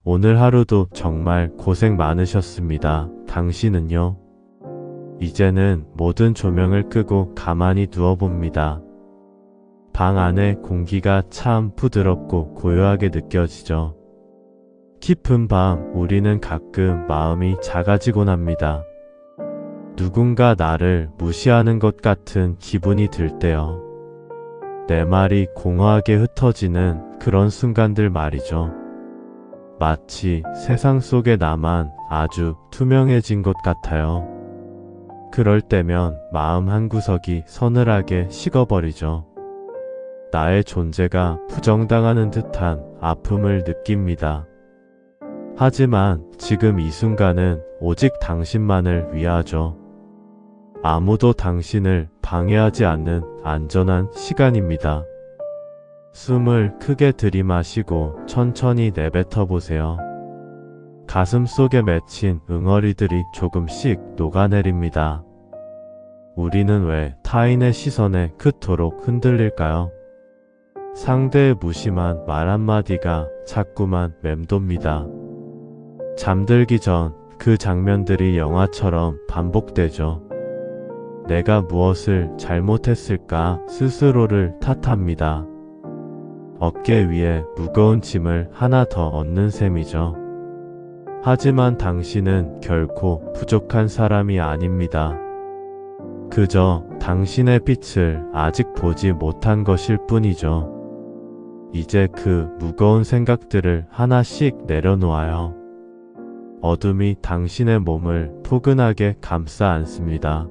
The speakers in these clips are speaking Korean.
오늘 하루도 정말 고생 많으셨습니다. 당신은요? 이제는 모든 조명을 끄고 가만히 누워봅니다. 방 안의 공기가 참 부드럽고 고요하게 느껴지죠. 깊은 밤 우리는 가끔 마음이 작아지곤 합니다. 누군가 나를 무시하는 것 같은 기분이 들 때요. 내 말이 공허하게 흩어지는 그런 순간들 말이죠. 마치 세상 속에 나만 아주 투명해진 것 같아요. 그럴 때면 마음 한구석이 서늘하게 식어버리죠. 나의 존재가 부정당하는 듯한 아픔을 느낍니다. 하지만 지금 이 순간은 오직 당신만을 위하죠. 아무도 당신을 방해하지 않는 안전한 시간입니다. 숨을 크게 들이마시고 천천히 내뱉어 보세요. 가슴 속에 맺힌 응어리들이 조금씩 녹아내립니다. 우리는 왜 타인의 시선에 그토록 흔들릴까요? 상대의 무심한 말 한마디가 자꾸만 맴돕니다. 잠들기 전 그 장면들이 영화처럼 반복되죠. 내가 무엇을 잘못했을까 스스로를 탓합니다. 어깨 위에 무거운 짐을 하나 더 얹는 셈이죠. 하지만 당신은 결코 부족한 사람이 아닙니다. 그저 당신의 빛을 아직 보지 못한 것일 뿐이죠. 이제 그 무거운 생각들을 하나씩 내려놓아요. 어둠이 당신의 몸을 포근하게 감싸 안습니다.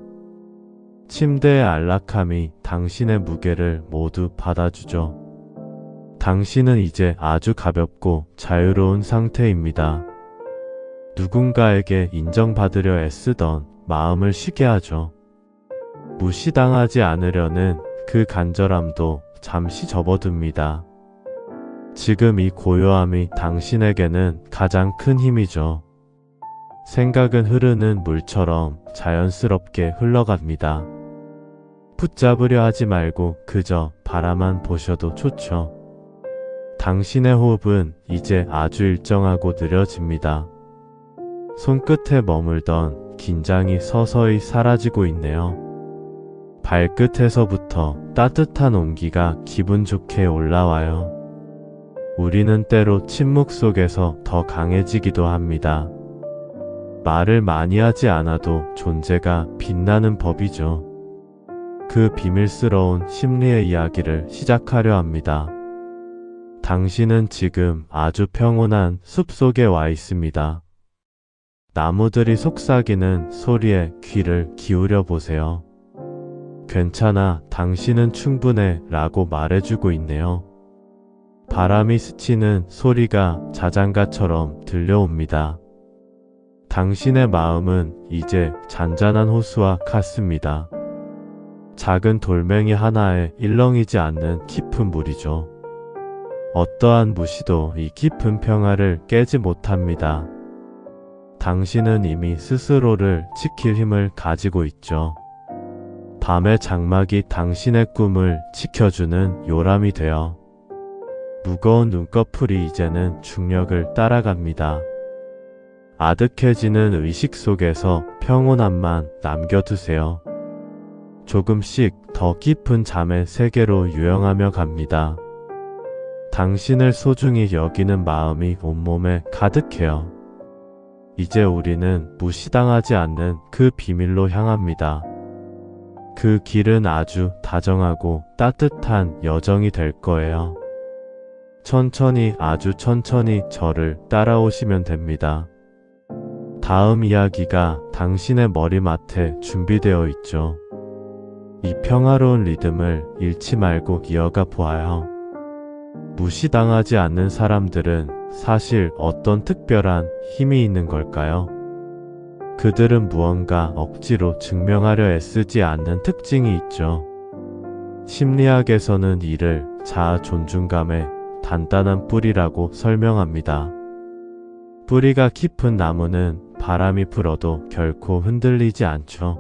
침대의 안락함이 당신의 무게를 모두 받아주죠. 당신은 이제 아주 가볍고 자유로운 상태입니다. 누군가에게 인정받으려 애쓰던 마음을 쉬게 하죠. 무시당하지 않으려는 그 간절함도 잠시 접어듭니다. 지금 이 고요함이 당신에게는 가장 큰 힘이죠. 생각은 흐르는 물처럼 자연스럽게 흘러갑니다. 붙잡으려 하지 말고 그저 바라만 보셔도 좋죠. 당신의 호흡은 이제 아주 일정하고 느려집니다. 손끝에 머물던 긴장이 서서히 사라지고 있네요. 발끝에서부터 따뜻한 온기가 기분 좋게 올라와요. 우리는 때로 침묵 속에서 더 강해지기도 합니다. 말을 많이 하지 않아도 존재가 빛나는 법이죠. 그 비밀스러운 심리의 이야기를 시작하려 합니다. 당신은 지금 아주 평온한 숲속에 와 있습니다. 나무들이 속삭이는 소리에 귀를 기울여 보세요. 괜찮아, 당신은 충분해 라고 말해주고 있네요. 바람이 스치는 소리가 자장가처럼 들려옵니다. 당신의 마음은 이제 잔잔한 호수와 같습니다. 작은 돌멩이 하나에 일렁이지 않는 깊은 물이죠. 어떠한 무시도 이 깊은 평화를 깨지 못합니다. 당신은 이미 스스로를 지킬 힘을 가지고 있죠. 밤의 장막이 당신의 꿈을 지켜주는 요람이 되어 무거운 눈꺼풀이 이제는 중력을 따라갑니다. 아득해지는 의식 속에서 평온함만 남겨두세요. 조금씩 더 깊은 잠의 세계로 유영하며 갑니다. 당신을 소중히 여기는 마음이 온몸에 가득해요. 이제 우리는 무시당하지 않는 그 비밀로 향합니다. 그 길은 아주 다정하고 따뜻한 여정이 될 거예요. 천천히, 아주 천천히 저를 따라오시면 됩니다. 다음 이야기가 당신의 머리맡에 준비되어 있죠. 이 평화로운 리듬을 잃지 말고 이어가 보아요. 무시당하지 않는 사람들은 사실 어떤 특별한 힘이 있는 걸까요? 그들은 무언가 억지로 증명하려 애쓰지 않는 특징이 있죠. 심리학에서는 이를 자아 존중감의 단단한 뿌리라고 설명합니다. 뿌리가 깊은 나무는 바람이 불어도 결코 흔들리지 않죠.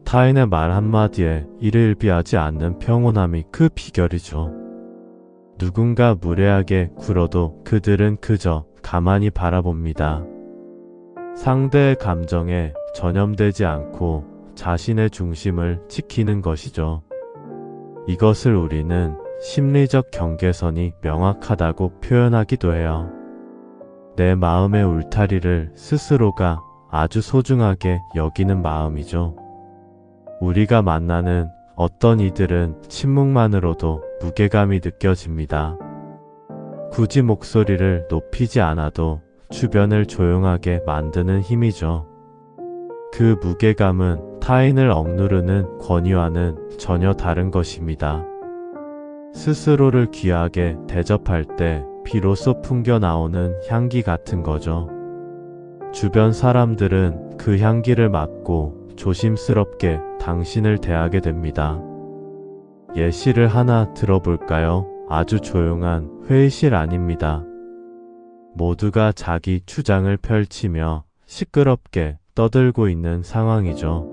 타인의 말 한마디에 이를 비하지 않는 평온함이 그 비결이죠. 누군가 무례하게 굴어도 그들은 그저 가만히 바라봅니다. 상대의 감정에 전염되지 않고 자신의 중심을 지키는 것이죠. 이것을 우리는 심리적 경계선이 명확하다고 표현하기도 해요. 내 마음의 울타리를 스스로가 아주 소중하게 여기는 마음이죠. 우리가 만나는 어떤 이들은 침묵만으로도 무게감이 느껴집니다. 굳이 목소리를 높이지 않아도 주변을 조용하게 만드는 힘이죠. 그 무게감은 타인을 억누르는 권위와는 전혀 다른 것입니다. 스스로를 귀하게 대접할 때 비로소 풍겨나오는 향기 같은 거죠. 주변 사람들은 그 향기를 맡고 조심스럽게 당신을 대하게 됩니다. 예시를 하나 들어볼까요? 아주 조용한 회의실 아닙니다. 모두가 자기 주장을 펼치며 시끄럽게 떠들고 있는 상황이죠.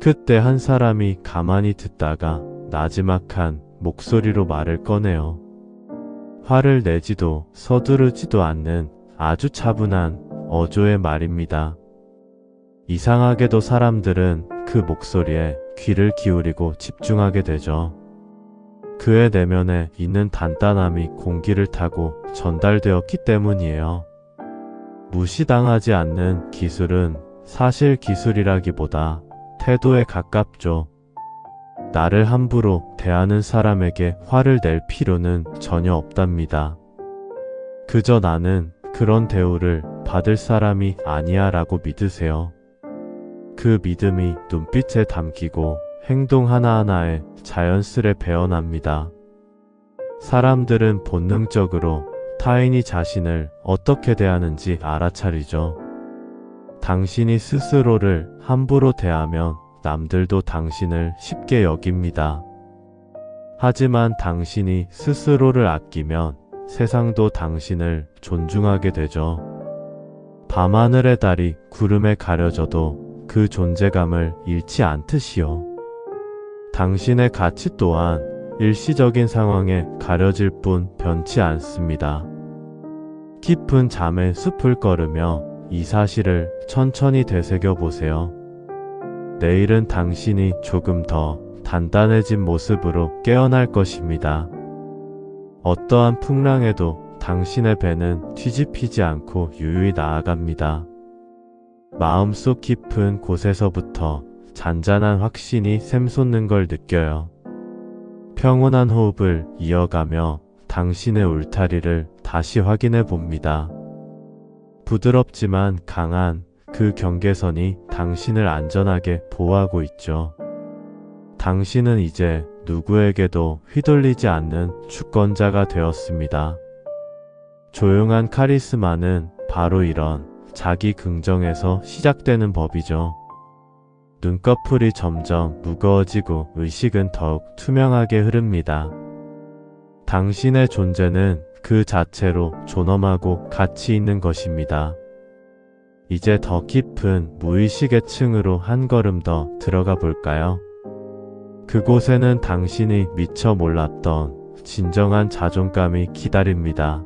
그때 한 사람이 가만히 듣다가 나지막한 목소리로 말을 꺼내요. 화를 내지도 서두르지도 않는 아주 차분한 어조의 말입니다. 이상하게도 사람들은 그 목소리에 귀를 기울이고 집중하게 되죠. 그의 내면에 있는 단단함이 공기를 타고 전달되었기 때문이에요. 무시당하지 않는 기술은 사실 기술이라기보다 태도에 가깝죠. 나를 함부로 대하는 사람에게 화를 낼 필요는 전혀 없답니다. 그저 나는 그런 대우를 받을 사람이 아니야 라고 믿으세요. 그 믿음이 눈빛에 담기고 행동 하나하나에 자연스레 배어납니다. 사람들은 본능적으로 타인이 자신을 어떻게 대하는지 알아차리죠. 당신이 스스로를 함부로 대하면 남들도 당신을 쉽게 여깁니다. 하지만 당신이 스스로를 아끼면 세상도 당신을 존중하게 되죠. 밤하늘의 달이 구름에 가려져도 그 존재감을 잃지 않듯이요. 당신의 가치 또한 일시적인 상황에 가려질 뿐 변치 않습니다. 깊은 잠의 숲을 걸으며 이 사실을 천천히 되새겨 보세요. 내일은 당신이 조금 더 단단해진 모습으로 깨어날 것입니다. 어떠한 풍랑에도 당신의 배는 뒤집히지 않고 유유히 나아갑니다. 마음속 깊은 곳에서부터 잔잔한 확신이 샘솟는 걸 느껴요. 평온한 호흡을 이어가며 당신의 울타리를 다시 확인해 봅니다. 부드럽지만 강한 그 경계선이 당신을 안전하게 보호하고 있죠. 당신은 이제 누구에게도 휘둘리지 않는 주권자가 되었습니다. 조용한 카리스마는 바로 이런 자기 긍정에서 시작되는 법이죠. 눈꺼풀이 점점 무거워지고 의식은 더욱 투명하게 흐릅니다. 당신의 존재는 그 자체로 존엄하고 가치 있는 것입니다. 이제 더 깊은 무의식의 층으로 한 걸음 더 들어가 볼까요? 그곳에는 당신이 미처 몰랐던 진정한 자존감이 기다립니다.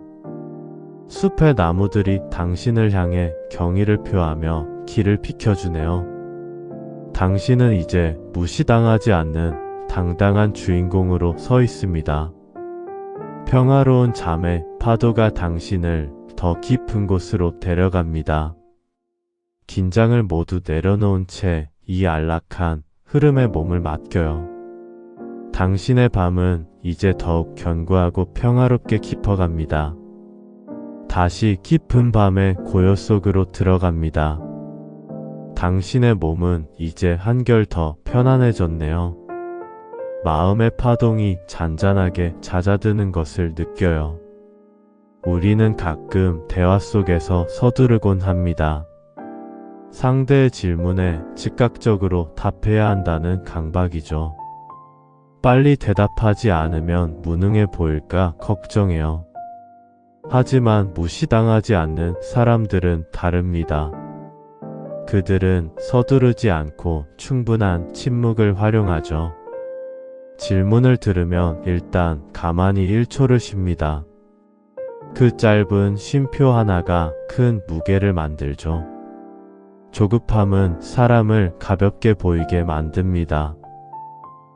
숲의 나무들이 당신을 향해 경의를 표하며 길을 비켜주네요. 당신은 이제 무시당하지 않는 당당한 주인공으로 서 있습니다. 평화로운 잠의 파도가 당신을 더 깊은 곳으로 데려갑니다. 긴장을 모두 내려놓은 채 이 안락한 흐름에 몸을 맡겨요. 당신의 밤은 이제 더욱 견고하고 평화롭게 깊어갑니다. 다시 깊은 밤의 고요 속으로 들어갑니다. 당신의 몸은 이제 한결 더 편안해졌네요. 마음의 파동이 잔잔하게 잦아드는 것을 느껴요. 우리는 가끔 대화 속에서 서두르곤 합니다. 상대의 질문에 즉각적으로 답해야 한다는 강박이죠. 빨리 대답하지 않으면 무능해 보일까 걱정해요. 하지만 무시당하지 않는 사람들은 다릅니다. 그들은 서두르지 않고 충분한 침묵을 활용하죠. 질문을 들으면 일단 가만히 1초를 쉽니다. 그 짧은 쉼표 하나가 큰 무게를 만들죠. 조급함은 사람을 가볍게 보이게 만듭니다.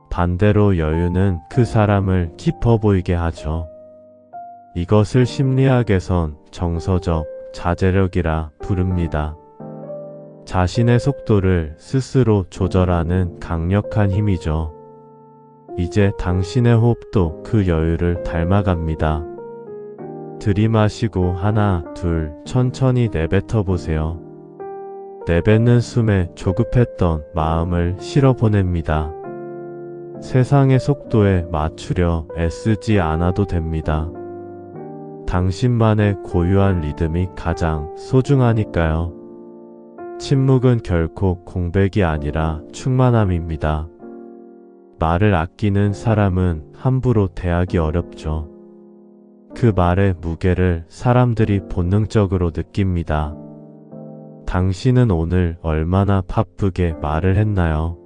반대로 여유는 그 사람을 깊어 보이게 하죠. 이것을 심리학에선 정서적 자제력이라 부릅니다. 자신의 속도를 스스로 조절하는 강력한 힘이죠. 이제 당신의 호흡도 그 여유를 닮아갑니다. 들이마시고 하나, 둘, 천천히 내뱉어 보세요. 내뱉는 숨에 조급했던 마음을 실어보냅니다. 세상의 속도에 맞추려 애쓰지 않아도 됩니다. 당신만의 고유한 리듬이 가장 소중하니까요. 침묵은 결코 공백이 아니라 충만함입니다. 말을 아끼는 사람은 함부로 대하기 어렵죠. 그 말의 무게를 사람들이 본능적으로 느낍니다. 당신은 오늘 얼마나 바쁘게 말을 했나요?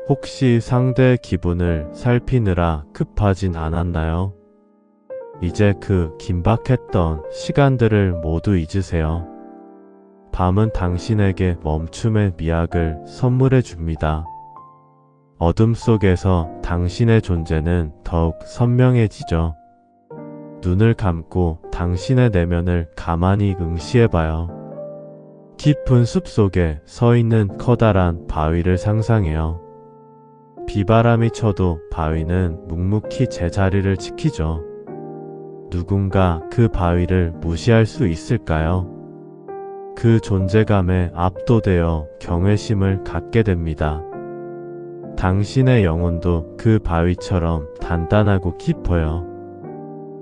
혹시 상대의 기분을 살피느라 급하진 않았나요? 이제 그 긴박했던 시간들을 모두 잊으세요. 밤은 당신에게 멈춤의 미학을 선물해 줍니다. 어둠 속에서 당신의 존재는 더욱 선명해지죠. 눈을 감고 당신의 내면을 가만히 응시해봐요. 깊은 숲 속에 서 있는 커다란 바위를 상상해요. 비바람이 쳐도 바위는 묵묵히 제자리를 지키죠. 누군가 그 바위를 무시할 수 있을까요? 그 존재감에 압도되어 경외심을 갖게 됩니다. 당신의 영혼도 그 바위처럼 단단하고 깊어요.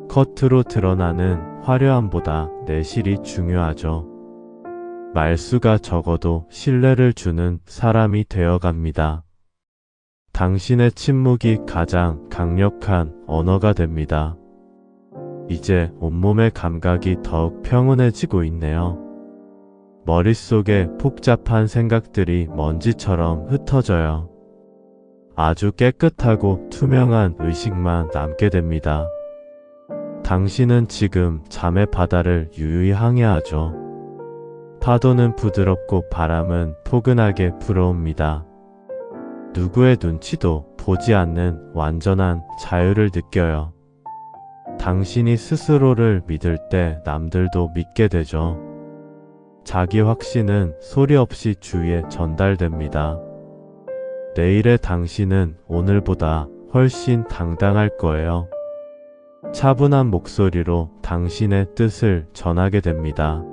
겉으로 드러나는 화려함보다 내실이 중요하죠. 말수가 적어도 신뢰를 주는 사람이 되어갑니다. 당신의 침묵이 가장 강력한 언어가 됩니다. 이제 온몸의 감각이 더욱 평온해지고 있네요. 머릿속에 복잡한 생각들이 먼지처럼 흩어져요. 아주 깨끗하고 투명한 의식만 남게 됩니다. 당신은 지금 잠의 바다를 유유히 항해하죠. 파도는 부드럽고 바람은 포근하게 불어옵니다. 누구의 눈치도 보지 않는 완전한 자유를 느껴요. 당신이 스스로를 믿을 때 남들도 믿게 되죠. 자기 확신은 소리 없이 주위에 전달됩니다. 내일의 당신은 오늘보다 훨씬 당당할 거예요. 차분한 목소리로 당신의 뜻을 전하게 됩니다.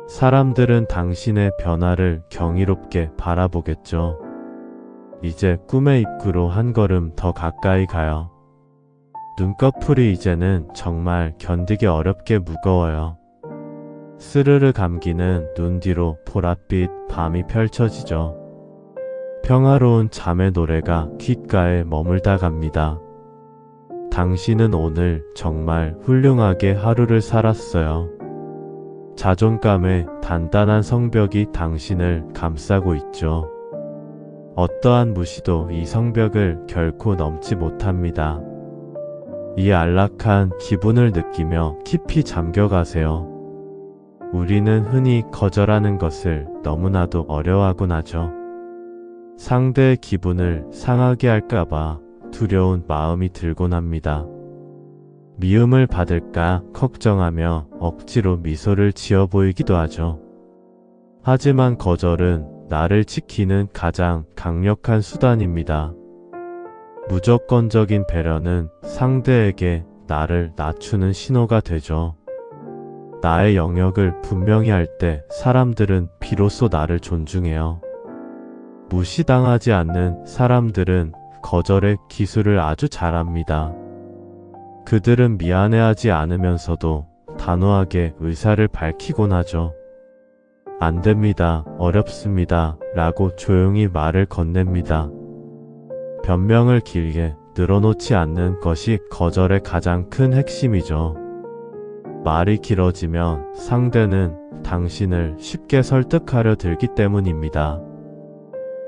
사람들은 당신의 변화를 경이롭게 바라보겠죠. 이제 꿈의 입구로 한 걸음 더 가까이 가요. 눈꺼풀이 이제는 정말 견디기 어렵게 무거워요. 스르르 감기는 눈 뒤로 보랏빛 밤이 펼쳐지죠. 평화로운 잠의 노래가 귓가에 머물다 갑니다. 당신은 오늘 정말 훌륭하게 하루를 살았어요. 자존감의 단단한 성벽이 당신을 감싸고 있죠. 어떠한 무시도 이 성벽을 결코 넘지 못합니다. 이 안락한 기분을 느끼며 깊이 잠겨가세요. 우리는 흔히 거절하는 것을 너무나도 어려워하곤 하죠. 상대의 기분을 상하게 할까봐 두려운 마음이 들곤 합니다. 미움을 받을까 걱정하며 억지로 미소를 지어 보이기도 하죠. 하지만 거절은 나를 지키는 가장 강력한 수단입니다. 무조건적인 배려는 상대에게 나를 낮추는 신호가 되죠. 나의 영역을 분명히 할 때 사람들은 비로소 나를 존중해요. 무시당하지 않는 사람들은 거절의 기술을 아주 잘합니다. 그들은 미안해하지 않으면서도 단호하게 의사를 밝히곤 하죠. 안 됩니다, 어렵습니다 라고 조용히 말을 건넵니다. 변명을 길게 늘어놓지 않는 것이 거절의 가장 큰 핵심이죠. 말이 길어지면 상대는 당신을 쉽게 설득하려 들기 때문입니다.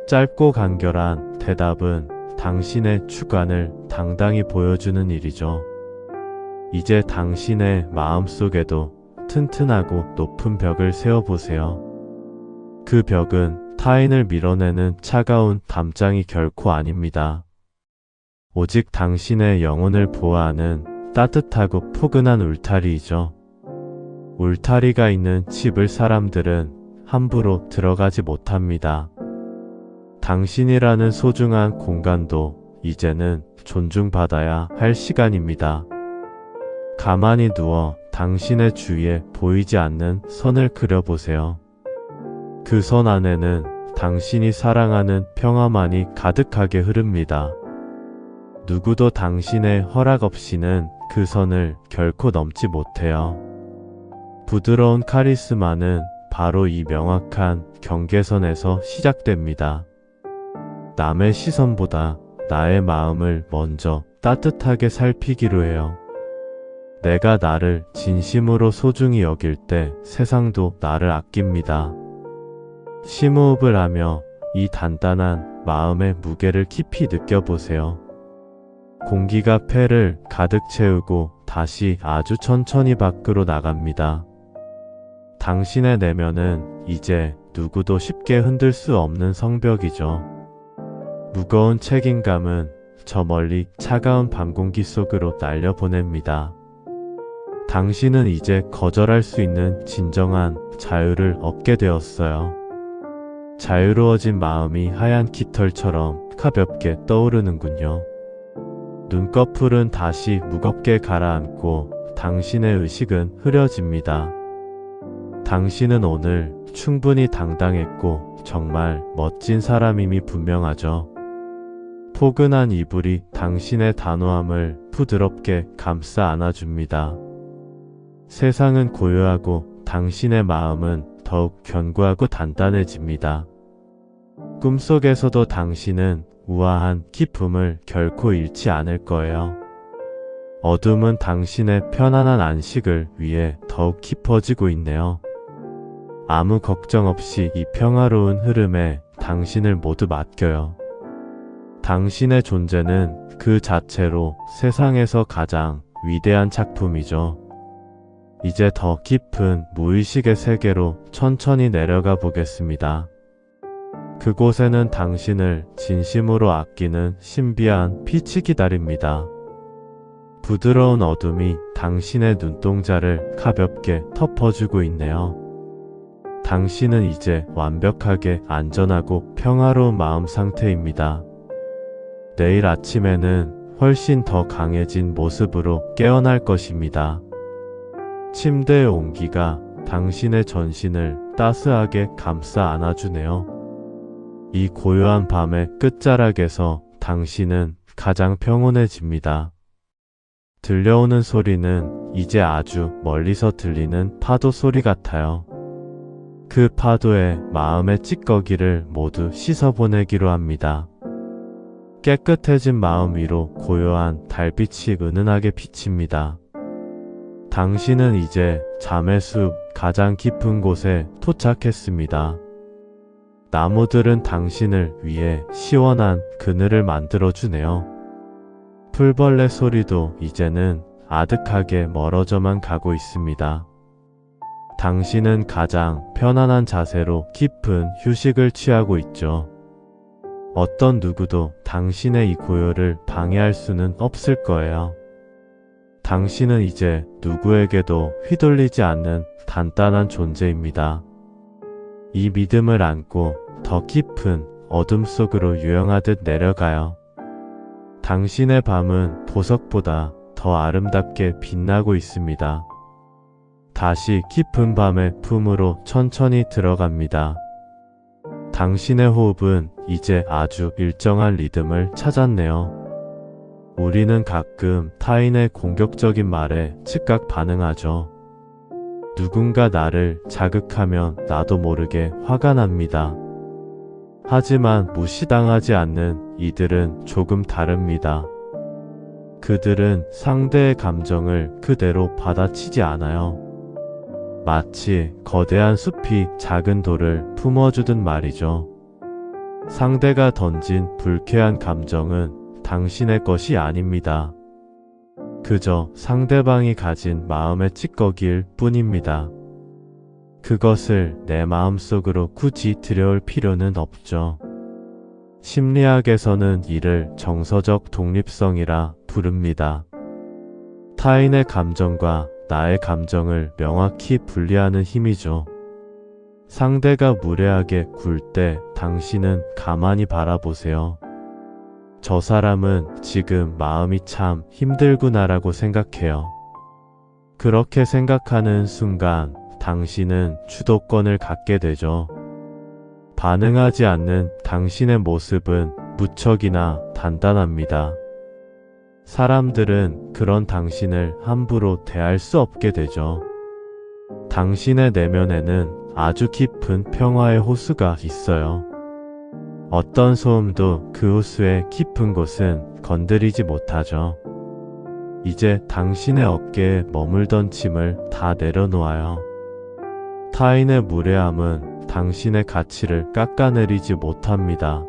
짧고 간결한 대답은 당신의 주관을 당당히 보여주는 일이죠. 이제 당신의 마음속에도 튼튼하고 높은 벽을 세워보세요. 그 벽은 타인을 밀어내는 차가운 담장이 결코 아닙니다. 오직 당신의 영혼을 보호하는 따뜻하고 포근한 울타리이죠. 울타리가 있는 집을 사람들은 함부로 들어가지 못합니다. 당신이라는 소중한 공간도 이제는 존중받아야 할 시간입니다. 가만히 누워 당신의 주위에 보이지 않는 선을 그려보세요. 그 선 안에는 당신이 사랑하는 평화만이 가득하게 흐릅니다. 누구도 당신의 허락 없이는 그 선을 결코 넘지 못해요. 부드러운 카리스마는 바로 이 명확한 경계선에서 시작됩니다. 남의 시선보다 나의 마음을 먼저 따뜻하게 살피기로 해요. 내가 나를 진심으로 소중히 여길 때 세상도 나를 아낍니다. 심호흡을 하며 이 단단한 마음의 무게를 깊이 느껴보세요. 공기가 폐를 가득 채우고 다시 아주 천천히 밖으로 나갑니다. 당신의 내면은 이제 누구도 쉽게 흔들 수 없는 성벽이죠. 무거운 책임감은 저 멀리 차가운 밤 공기 속으로 날려보냅니다. 당신은 이제 거절할 수 있는 진정한 자유를 얻게 되었어요. 자유로워진 마음이 하얀 깃털처럼 가볍게 떠오르는군요. 눈꺼풀은 다시 무겁게 가라앉고 당신의 의식은 흐려집니다. 당신은 오늘 충분히 당당했고 정말 멋진 사람임이 분명하죠. 포근한 이불이 당신의 단호함을 부드럽게 감싸 안아줍니다. 세상은 고요하고 당신의 마음은 더욱 견고하고 단단해집니다. 꿈속에서도 당신은 우아한 기쁨을 결코 잃지 않을 거예요. 어둠은 당신의 편안한 안식을 위해 더욱 깊어지고 있네요. 아무 걱정 없이 이 평화로운 흐름에 당신을 모두 맡겨요. 당신의 존재는 그 자체로 세상에서 가장 위대한 작품이죠. 이제 더 깊은 무의식의 세계로 천천히 내려가 보겠습니다. 그곳에는 당신을 진심으로 아끼는 신비한 빛이 기다립니다. 부드러운 어둠이 당신의 눈동자를 가볍게 덮어주고 있네요. 당신은 이제 완벽하게 안전하고 평화로운 마음 상태입니다. 내일 아침에는 훨씬 더 강해진 모습으로 깨어날 것입니다. 침대의 온기가 당신의 전신을 따스하게 감싸 안아주네요. 이 고요한 밤의 끝자락에서 당신은 가장 평온해집니다. 들려오는 소리는 이제 아주 멀리서 들리는 파도 소리 같아요. 그 파도에 마음의 찌꺼기를 모두 씻어보내기로 합니다. 깨끗해진 마음 위로 고요한 달빛이 은은하게 비칩니다. 당신은 이제 잠의 숲 가장 깊은 곳에 도착했습니다. 나무들은 당신을 위해 시원한 그늘을 만들어주네요. 풀벌레 소리도 이제는 아득하게 멀어져만 가고 있습니다. 당신은 가장 편안한 자세로 깊은 휴식을 취하고 있죠. 어떤 누구도 당신의 이 고요를 방해할 수는 없을 거예요. 당신은 이제 누구에게도 휘둘리지 않는 단단한 존재입니다. 이 믿음을 안고 더 깊은 어둠 속으로 유영하듯 내려가요. 당신의 밤은 보석보다 더 아름답게 빛나고 있습니다. 다시 깊은 밤의 품으로 천천히 들어갑니다. 당신의 호흡은 이제 아주 일정한 리듬을 찾았네요. 우리는 가끔 타인의 공격적인 말에 즉각 반응하죠. 누군가 나를 자극하면 나도 모르게 화가 납니다. 하지만 무시당하지 않는 이들은 조금 다릅니다. 그들은 상대의 감정을 그대로 받아치지 않아요. 마치 거대한 숲이 작은 돌을 품어주듯 말이죠. 상대가 던진 불쾌한 감정은 당신의 것이 아닙니다. 그저 상대방이 가진 마음의 찌꺼기일 뿐입니다. 그것을 내 마음속으로 굳이 들여올 필요는 없죠. 심리학에서는 이를 정서적 독립성이라 부릅니다. 타인의 감정과 나의 감정을 명확히 분리하는 힘이죠. 상대가 무례하게 굴 때 당신은 가만히 바라보세요. 저 사람은 지금 마음이 참 힘들구나라고 생각해요. 그렇게 생각하는 순간 당신은 주도권을 갖게 되죠. 반응하지 않는 당신의 모습은 무척이나 단단합니다. 사람들은 그런 당신을 함부로 대할 수 없게 되죠. 당신의 내면에는 아주 깊은 평화의 호수가 있어요. 어떤 소음도 그 호수의 깊은 곳은 건드리지 못하죠. 이제 당신의 어깨에 머물던 짐을 다 내려놓아요. 타인의 무례함은 당신의 가치를 깎아내리지 못합니다.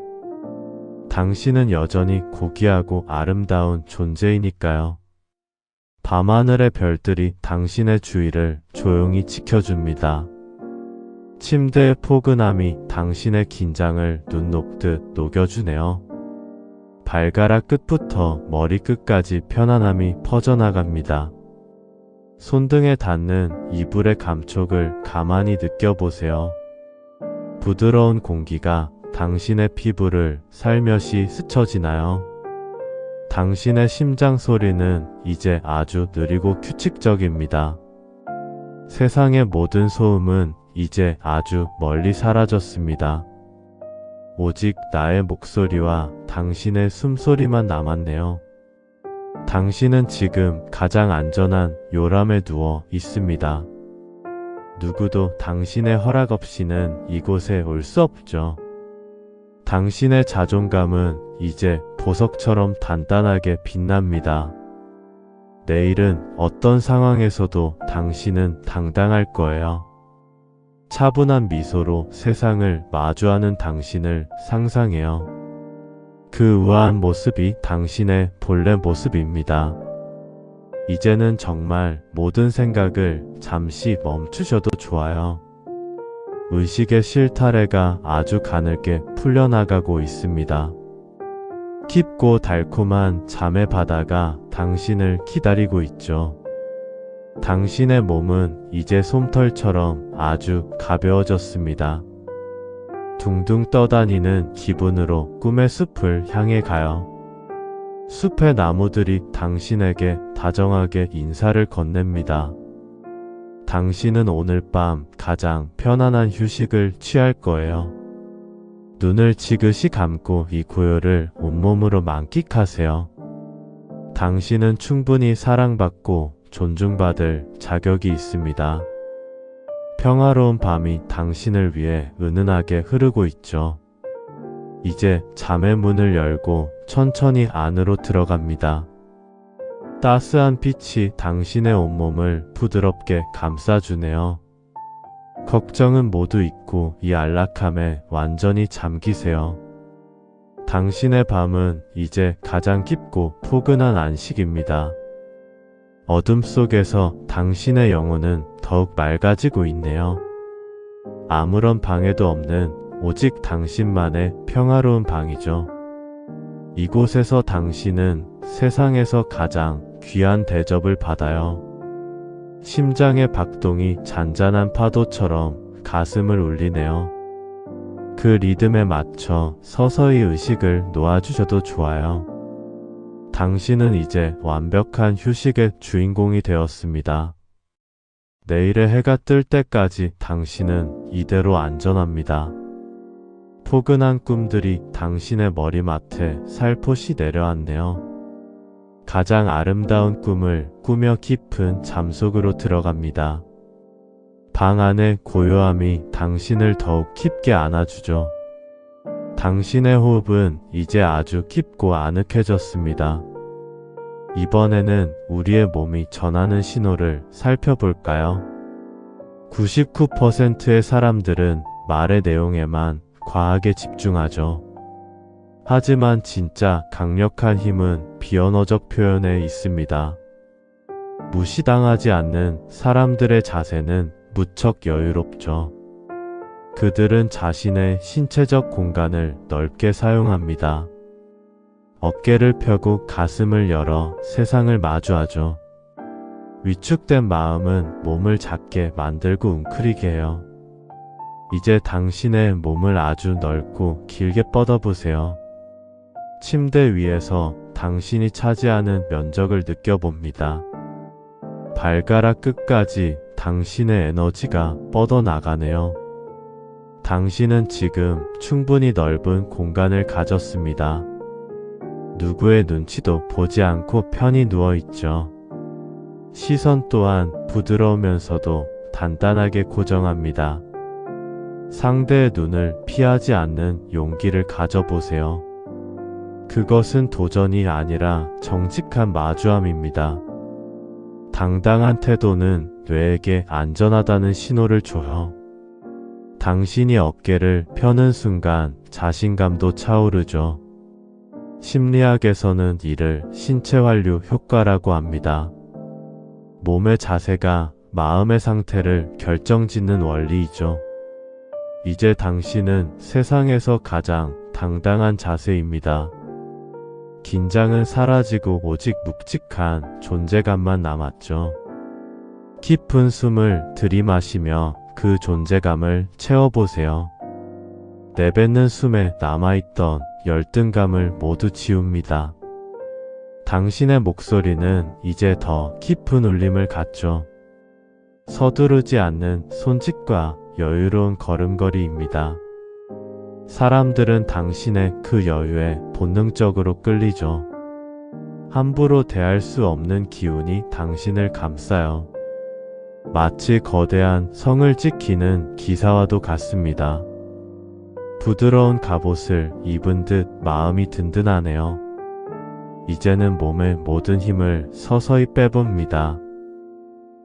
당신은 여전히 고귀하고 아름다운 존재이니까요. 밤하늘의 별들이 당신의 주위를 조용히 지켜줍니다. 침대의 포근함이 당신의 긴장을 눈 녹듯 녹여주네요. 발가락 끝부터 머리끝까지 편안함이 퍼져나갑니다. 손등에 닿는 이불의 감촉을 가만히 느껴보세요. 부드러운 공기가 당신의 피부를 살며시 스쳐지나요? 당신의 심장 소리는 이제 아주 느리고 규칙적입니다. 세상의 모든 소음은 이제 아주 멀리 사라졌습니다. 오직 나의 목소리와 당신의 숨소리만 남았네요. 당신은 지금 가장 안전한 요람에 누워 있습니다. 누구도 당신의 허락 없이는 이곳에 올 수 없죠. 당신의 자존감은 이제 보석처럼 단단하게 빛납니다. 내일은 어떤 상황에서도 당신은 당당할 거예요. 차분한 미소로 세상을 마주하는 당신을 상상해요. 그 우아한 모습이 당신의 본래 모습입니다. 이제는 정말 모든 생각을 잠시 멈추셔도 좋아요. 의식의 실타래가 아주 가늘게 풀려나가고 있습니다. 깊고 달콤한 잠의 바다가 당신을 기다리고 있죠. 당신의 몸은 이제 솜털처럼 아주 가벼워졌습니다. 둥둥 떠다니는 기분으로 꿈의 숲을 향해 가요. 숲의 나무들이 당신에게 다정하게 인사를 건넵니다. 당신은 오늘 밤 가장 편안한 휴식을 취할 거예요. 눈을 지그시 감고 이 고요를 온몸으로 만끽하세요. 당신은 충분히 사랑받고 존중받을 자격이 있습니다. 평화로운 밤이 당신을 위해 은은하게 흐르고 있죠. 이제 잠의 문을 열고 천천히 안으로 들어갑니다. 따스한 빛이 당신의 온몸을 부드럽게 감싸주네요. 걱정은 모두 잊고 이 안락함에 완전히 잠기세요. 당신의 밤은 이제 가장 깊고 포근한 안식입니다. 어둠 속에서 당신의 영혼은 더욱 맑아지고 있네요. 아무런 방해도 없는 오직 당신만의 평화로운 방이죠. 이곳에서 당신은 세상에서 가장 귀한 대접을 받아요. 심장의 박동이 잔잔한 파도처럼 가슴을 울리네요. 그 리듬에 맞춰 서서히 의식을 놓아주셔도 좋아요. 당신은 이제 완벽한 휴식의 주인공이 되었습니다. 내일의 해가 뜰 때까지 당신은 이대로 안전합니다. 포근한 꿈들이 당신의 머리맡에 살포시 내려앉네요. 가장 아름다운 꿈을 꾸며 깊은 잠속으로 들어갑니다. 방 안의 고요함이 당신을 더욱 깊게 안아주죠. 당신의 호흡은 이제 아주 깊고 아늑해졌습니다. 이번에는 우리의 몸이 전하는 신호를 살펴볼까요? 99%의 사람들은 말의 내용에만 과하게 집중하죠. 하지만 진짜 강력한 힘은 비언어적 표현에 있습니다. 무시당하지 않는 사람들의 자세는 무척 여유롭죠. 그들은 자신의 신체적 공간을 넓게 사용합니다. 어깨를 펴고 가슴을 열어 세상을 마주하죠. 위축된 마음은 몸을 작게 만들고 웅크리게 해요. 이제 당신의 몸을 아주 넓고 길게 뻗어보세요. 침대 위에서 당신이 차지하는 면적을 느껴봅니다. 발가락 끝까지 당신의 에너지가 뻗어나가네요. 당신은 지금 충분히 넓은 공간을 가졌습니다. 누구의 눈치도 보지 않고 편히 누워있죠. 시선 또한 부드러우면서도 단단하게 고정합니다. 상대의 눈을 피하지 않는 용기를 가져보세요. 그것은 도전이 아니라 정직한 마주함입니다. 당당한 태도는 뇌에게 안전하다는 신호를 줘요. 당신이 어깨를 펴는 순간 자신감도 차오르죠. 심리학에서는 이를 신체 활류 효과라고 합니다. 몸의 자세가 마음의 상태를 결정짓는 원리이죠. 이제 당신은 세상에서 가장 당당한 자세입니다. 긴장은 사라지고 오직 묵직한 존재감만 남았죠. 깊은 숨을 들이마시며 그 존재감을 채워보세요. 내뱉는 숨에 남아있던 열등감을 모두 지웁니다. 당신의 목소리는 이제 더 깊은 울림을 갖죠. 서두르지 않는 손짓과 여유로운 걸음걸이입니다. 사람들은 당신의 그 여유에 본능적으로 끌리죠. 함부로 대할 수 없는 기운이 당신을 감싸요. 마치 거대한 성을 지키는 기사와도 같습니다. 부드러운 갑옷을 입은 듯 마음이 든든하네요. 이제는 몸의 모든 힘을 서서히 빼봅니다.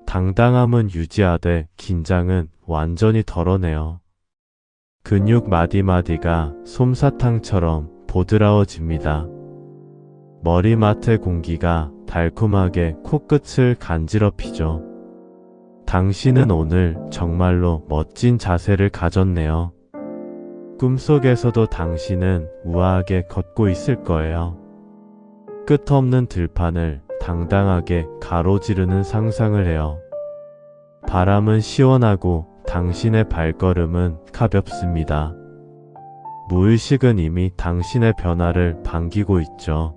당당함은 유지하되 긴장은 완전히 덜어내요. 근육 마디마디가 솜사탕처럼 보드라워집니다. 머리맡의 공기가 달콤하게 코끝을 간지럽히죠. 당신은 오늘 정말로 멋진 자세를 가졌네요. 꿈속에서도 당신은 우아하게 걷고 있을 거예요. 끝없는 들판을 당당하게 가로지르는 상상을 해요. 바람은 시원하고 당신의 발걸음은 가볍습니다. 무의식은 이미 당신의 변화를 반기고 있죠.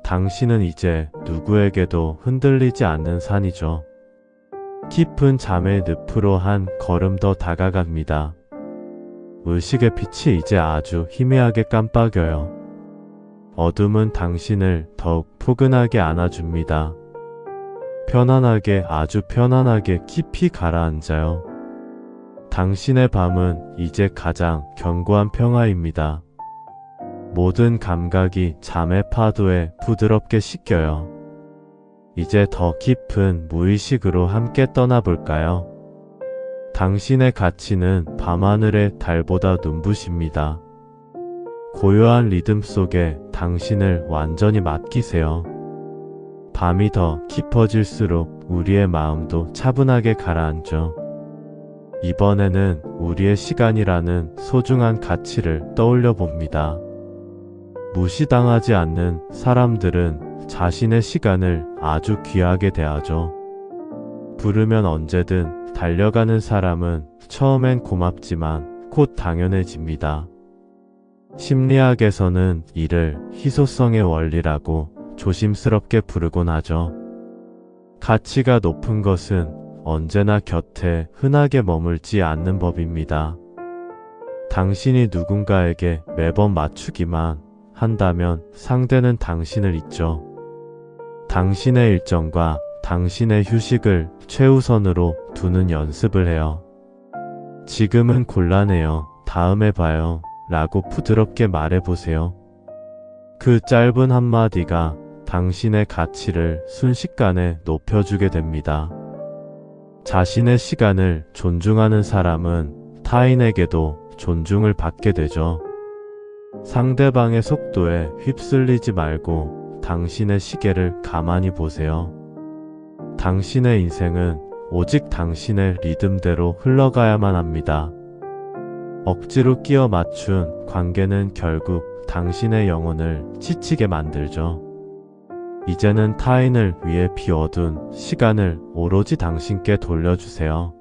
당신은 이제 누구에게도 흔들리지 않는 산이죠. 깊은 잠의 늪으로 한 걸음 더 다가갑니다. 의식의 빛이 이제 아주 희미하게 깜빡여요. 어둠은 당신을 더욱 포근하게 안아줍니다. 편안하게, 아주 편안하게 깊이 가라앉아요. 당신의 밤은 이제 가장 견고한 평화입니다. 모든 감각이 잠의 파도에 부드럽게 씻겨요. 이제 더 깊은 무의식으로 함께 떠나볼까요? 당신의 가치는 밤하늘의 달보다 눈부십니다. 고요한 리듬 속에 당신을 완전히 맡기세요. 밤이 더 깊어질수록 우리의 마음도 차분하게 가라앉죠. 이번에는 우리의 시간이라는 소중한 가치를 떠올려 봅니다. 무시당하지 않는 사람들은 자신의 시간을 아주 귀하게 대하죠. 부르면 언제든 달려가는 사람은 처음엔 고맙지만 곧 당연해집니다. 심리학에서는 이를 희소성의 원리라고 조심스럽게 부르곤 하죠. 가치가 높은 것은 언제나 곁에 흔하게 머물지 않는 법입니다. 당신이 누군가에게 매번 맞추기만 한다면 상대는 당신을 잊죠. 당신의 일정과 당신의 휴식을 최우선으로 두는 연습을 해요. 지금은 곤란해요. 다음에 봐요. 라고 부드럽게 말해보세요. 그 짧은 한마디가 당신의 가치를 순식간에 높여주게 됩니다. 자신의 시간을 존중하는 사람은 타인에게도 존중을 받게 되죠. 상대방의 속도에 휩쓸리지 말고 당신의 시계를 가만히 보세요. 당신의 인생은 오직 당신의 리듬대로 흘러가야만 합니다. 억지로 끼워 맞춘 관계는 결국 당신의 영혼을 지치게 만들죠. 이제는 타인을 위해 비워둔 시간을 오로지 당신께 돌려주세요.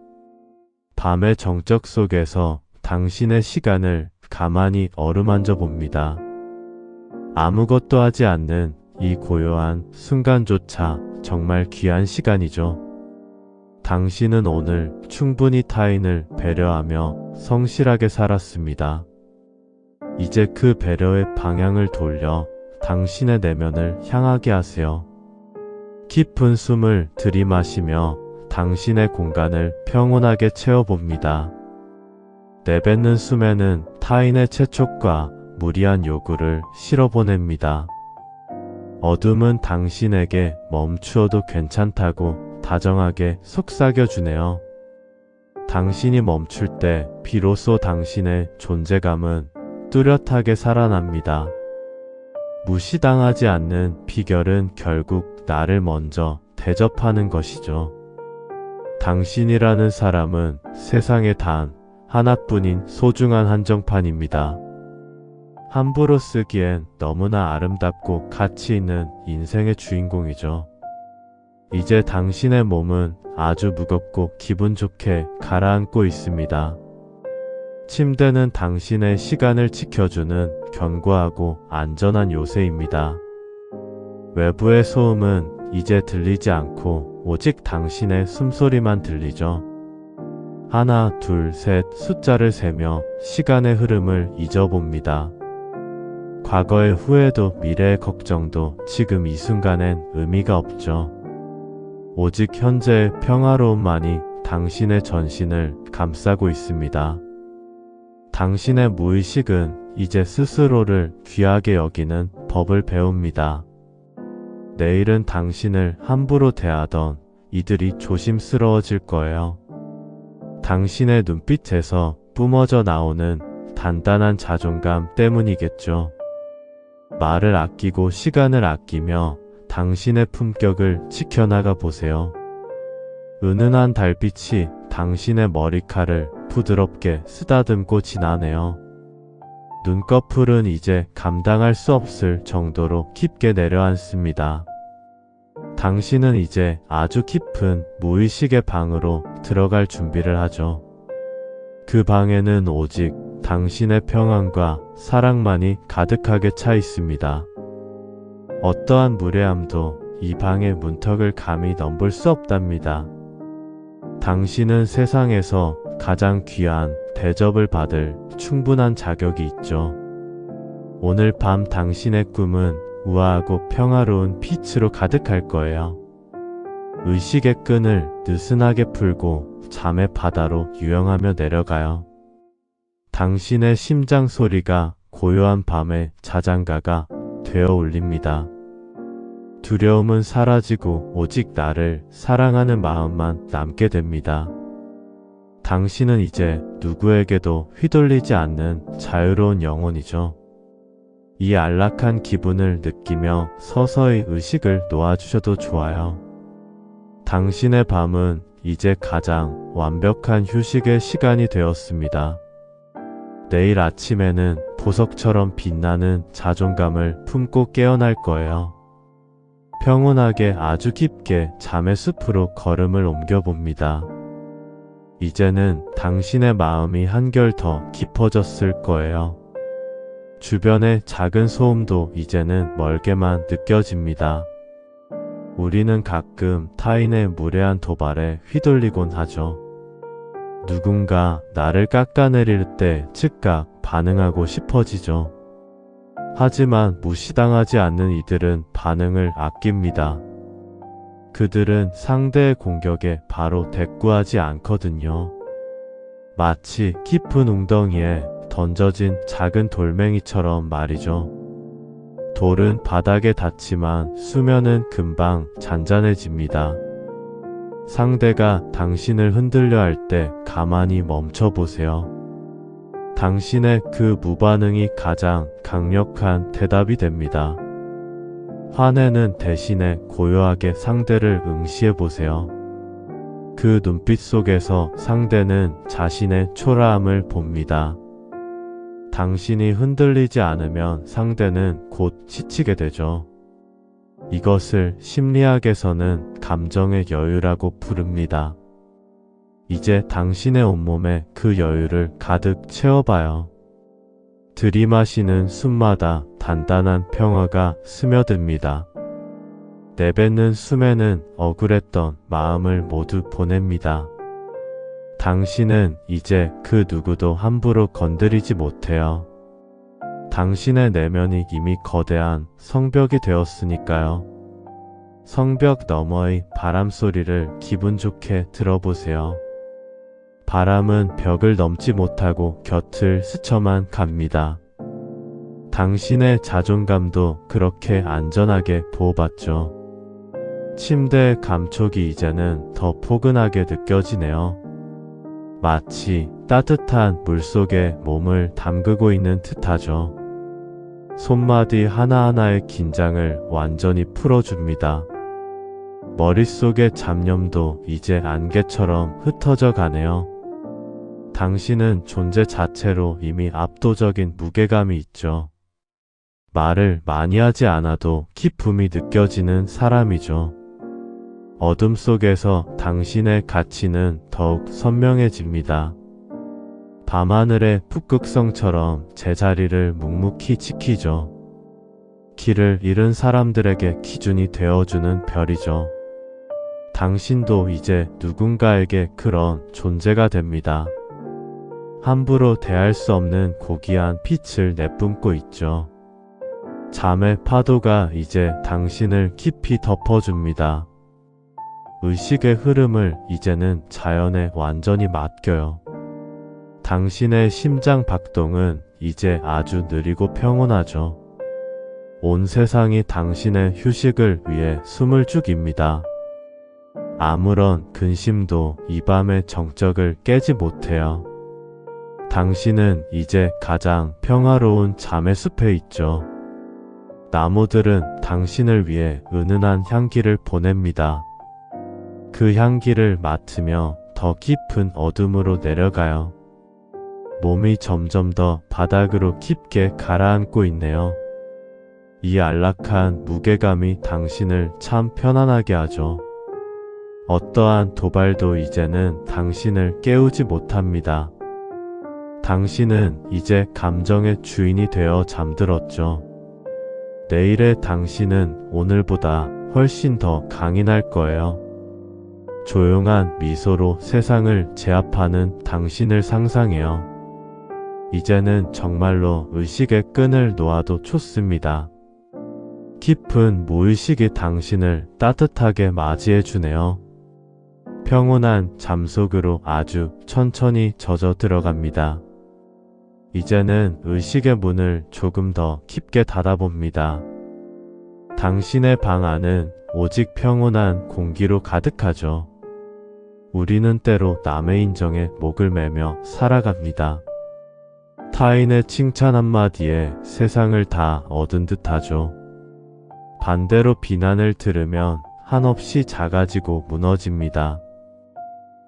밤의 정적 속에서 당신의 시간을 가만히 어루만져 봅니다. 아무것도 하지 않는 이 고요한 순간조차 정말 귀한 시간이죠. 당신은 오늘 충분히 타인을 배려하며 성실하게 살았습니다. 이제 그 배려의 방향을 돌려 당신의 내면을 향하게 하세요. 깊은 숨을 들이마시며 당신의 공간을 평온하게 채워봅니다. 내뱉는 숨에는 타인의 재촉과 무리한 요구를 실어보냅니다. 어둠은 당신에게 멈추어도 괜찮다고 다정하게 속삭여주네요. 당신이 멈출 때 비로소 당신의 존재감은 뚜렷하게 살아납니다. 무시당하지 않는 비결은 결국 나를 먼저 대접하는 것이죠. 당신이라는 사람은 세상에 단 하나뿐인 소중한 한정판입니다. 함부로 쓰기엔 너무나 아름답고 가치 있는 인생의 주인공이죠. 이제 당신의 몸은 아주 무겁고 기분 좋게 가라앉고 있습니다. 침대는 당신의 시간을 지켜주는 견고하고 안전한 요새입니다. 외부의 소음은 이제 들리지 않고 오직 당신의 숨소리만 들리죠. 하나, 둘, 셋 숫자를 세며 시간의 흐름을 잊어봅니다. 과거의 후회도 미래의 걱정도 지금 이 순간엔 의미가 없죠. 오직 현재의 평화로움만이 당신의 전신을 감싸고 있습니다. 당신의 무의식은 이제 스스로를 귀하게 여기는 법을 배웁니다. 내일은 당신을 함부로 대하던 이들이 조심스러워질 거예요. 당신의 눈빛에서 뿜어져 나오는 단단한 자존감 때문이겠죠. 말을 아끼고 시간을 아끼며 당신의 품격을 지켜나가 보세요. 은은한 달빛이 당신의 머리칼을 부드럽게 쓰다듬고 지나네요. 눈꺼풀은 이제 감당할 수 없을 정도로 깊게 내려앉습니다. 당신은 이제 아주 깊은 무의식의 방으로 들어갈 준비를 하죠. 그 방에는 오직 당신의 평안과 사랑만이 가득하게 차 있습니다. 어떠한 무례함도 이 방의 문턱을 감히 넘볼 수 없답니다. 당신은 세상에서 가장 귀한 대접을 받을 충분한 자격이 있죠. 오늘 밤 당신의 꿈은 우아하고 평화로운 빛으로 가득할 거예요. 의식의 끈을 느슨하게 풀고 잠의 바다로 유영하며 내려가요. 당신의 심장 소리가 고요한 밤의 자장가가 되어 울립니다. 두려움은 사라지고 오직 나를 사랑하는 마음만 남게 됩니다. 당신은 이제 누구에게도 휘둘리지 않는 자유로운 영혼이죠. 이 안락한 기분을 느끼며 서서히 의식을 놓아주셔도 좋아요. 당신의 밤은 이제 가장 완벽한 휴식의 시간이 되었습니다. 내일 아침에는 보석처럼 빛나는 자존감을 품고 깨어날 거예요. 평온하게 아주 깊게 잠의 숲으로 걸음을 옮겨봅니다. 이제는 당신의 마음이 한결 더 깊어졌을 거예요. 주변의 작은 소음도 이제는 멀게만 느껴집니다. 우리는 가끔 타인의 무례한 도발에 휘둘리곤 하죠. 누군가 나를 깎아내릴 때 즉각 반응하고 싶어지죠. 하지만 무시당하지 않는 이들은 반응을 아낍니다. 그들은 상대의 공격에 바로 대꾸하지 않거든요. 마치 깊은 웅덩이에 던져진 작은 돌멩이처럼 말이죠. 돌은 바닥에 닿지만 수면은 금방 잔잔해집니다. 상대가 당신을 흔들려 할 때 가만히 멈춰보세요. 당신의 그 무반응이 가장 강력한 대답이 됩니다. 화내는 대신에 고요하게 상대를 응시해 보세요. 그 눈빛 속에서 상대는 자신의 초라함을 봅니다. 당신이 흔들리지 않으면 상대는 곧 지치게 되죠. 이것을 심리학에서는 감정의 여유라고 부릅니다. 이제 당신의 온몸에 그 여유를 가득 채워봐요. 들이마시는 숨마다 단단한 평화가 스며듭니다. 내뱉는 숨에는 억울했던 마음을 모두 보냅니다. 당신은 이제 그 누구도 함부로 건드리지 못해요. 당신의 내면이 이미 거대한 성벽이 되었으니까요. 성벽 너머의 바람 소리를 기분 좋게 들어보세요. 바람은 벽을 넘지 못하고 곁을 스쳐만 갑니다. 당신의 자존감도 그렇게 안전하게 보호받죠. 침대의 감촉이 이제는 더 포근하게 느껴지네요. 마치 따뜻한 물속에 몸을 담그고 있는 듯하죠. 손마디 하나하나의 긴장을 완전히 풀어줍니다. 머릿속의 잡념도 이제 안개처럼 흩어져 가네요. 당신은 존재 자체로 이미 압도적인 무게감이 있죠. 말을 많이 하지 않아도 기쁨이 느껴지는 사람이죠. 어둠 속에서 당신의 가치는 더욱 선명해집니다. 밤하늘의 북극성처럼 제자리를 묵묵히 지키죠. 길을 잃은 사람들에게 기준이 되어주는 별이죠. 당신도 이제 누군가에게 그런 존재가 됩니다. 함부로 대할 수 없는 고귀한 빛을 내뿜고 있죠. 잠의 파도가 이제 당신을 깊이 덮어줍니다. 의식의 흐름을 이제는 자연에 완전히 맡겨요. 당신의 심장 박동은 이제 아주 느리고 평온하죠. 온 세상이 당신의 휴식을 위해 숨을 죽입니다. 아무런 근심도 이 밤의 정적을 깨지 못해요. 당신은 이제 가장 평화로운 잠의 숲에 있죠. 나무들은 당신을 위해 은은한 향기를 보냅니다. 그 향기를 맡으며 더 깊은 어둠으로 내려가요. 몸이 점점 더 바닥으로 깊게 가라앉고 있네요. 이 안락한 무게감이 당신을 참 편안하게 하죠. 어떠한 도발도 이제는 당신을 깨우지 못합니다. 당신은 이제 감정의 주인이 되어 잠들었죠. 내일의 당신은 오늘보다 훨씬 더 강인할 거예요. 조용한 미소로 세상을 제압하는 당신을 상상해요. 이제는 정말로 의식의 끈을 놓아도 좋습니다. 깊은 무의식이 당신을 따뜻하게 맞이해주네요. 평온한 잠 속으로 아주 천천히 젖어 들어갑니다. 이제는 의식의 문을 조금 더 깊게 닫아봅니다. 당신의 방 안은 오직 평온한 공기로 가득하죠. 우리는 때로 남의 인정에 목을 매며 살아갑니다. 타인의 칭찬 한마디에 세상을 다 얻은 듯하죠. 반대로 비난을 들으면 한없이 작아지고 무너집니다.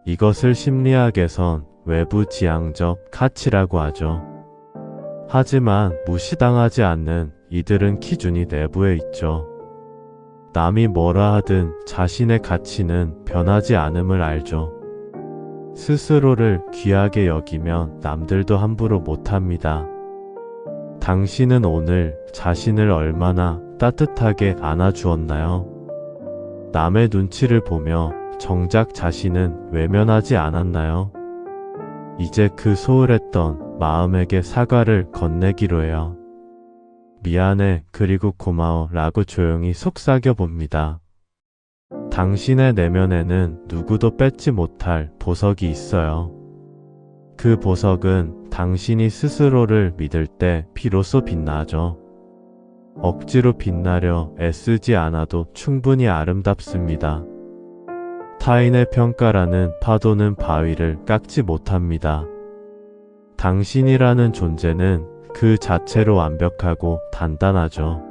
이것을 심리학에선 외부 지향적 가치라고 하죠. 하지만 무시당하지 않는 이들은 기준이 내부에 있죠. 남이 뭐라 하든 자신의 가치는 변하지 않음을 알죠. 스스로를 귀하게 여기면 남들도 함부로 못합니다. 당신은 오늘 자신을 얼마나 따뜻하게 안아주었나요? 남의 눈치를 보며 정작 자신은 외면하지 않았나요? 이제 그 소홀했던 마음에게 사과를 건네기로 해요. 미안해 그리고 고마워 라고 조용히 속삭여 봅니다. 당신의 내면에는 누구도 뺏지 못할 보석이 있어요. 그 보석은 당신이 스스로를 믿을 때 비로소 빛나죠. 억지로 빛나려 애쓰지 않아도 충분히 아름답습니다. 타인의 평가라는 파도는 바위를 깎지 못합니다. 당신이라는 존재는 그 자체로 완벽하고 단단하죠.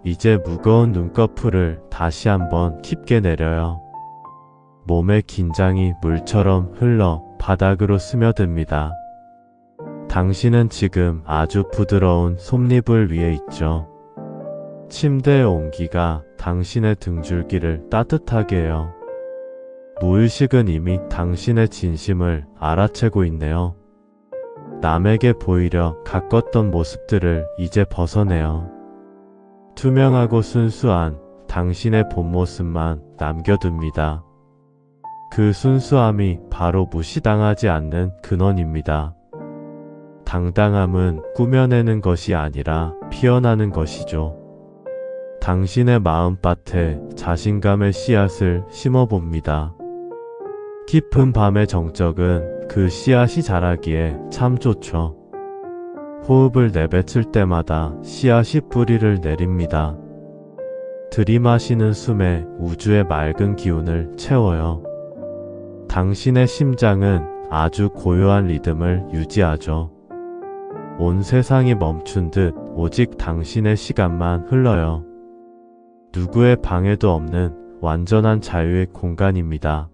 이제 무거운 눈꺼풀을 다시 한번 깊게 내려요. 몸의 긴장이 물처럼 흘러 바닥으로 스며듭니다. 당신은 지금 아주 부드러운 솜잎을 위에 있죠. 침대의 온기가 당신의 등줄기를 따뜻하게 해요. 무의식은 이미 당신의 진심을 알아채고 있네요. 남에게 보이려 가꿨던 모습들을 이제 벗어내요. 투명하고 순수한 당신의 본 모습만 남겨둡니다. 그 순수함이 바로 무시당하지 않는 근원입니다. 당당함은 꾸며내는 것이 아니라 피어나는 것이죠. 당신의 마음밭에 자신감의 씨앗을 심어봅니다. 깊은 밤의 정적은 그 씨앗이 자라기에 참 좋죠. 호흡을 내뱉을 때마다 씨앗이 뿌리를 내립니다. 들이마시는 숨에 우주의 맑은 기운을 채워요. 당신의 심장은 아주 고요한 리듬을 유지하죠. 온 세상이 멈춘 듯 오직 당신의 시간만 흘러요. 누구의 방해도 없는 완전한 자유의 공간입니다.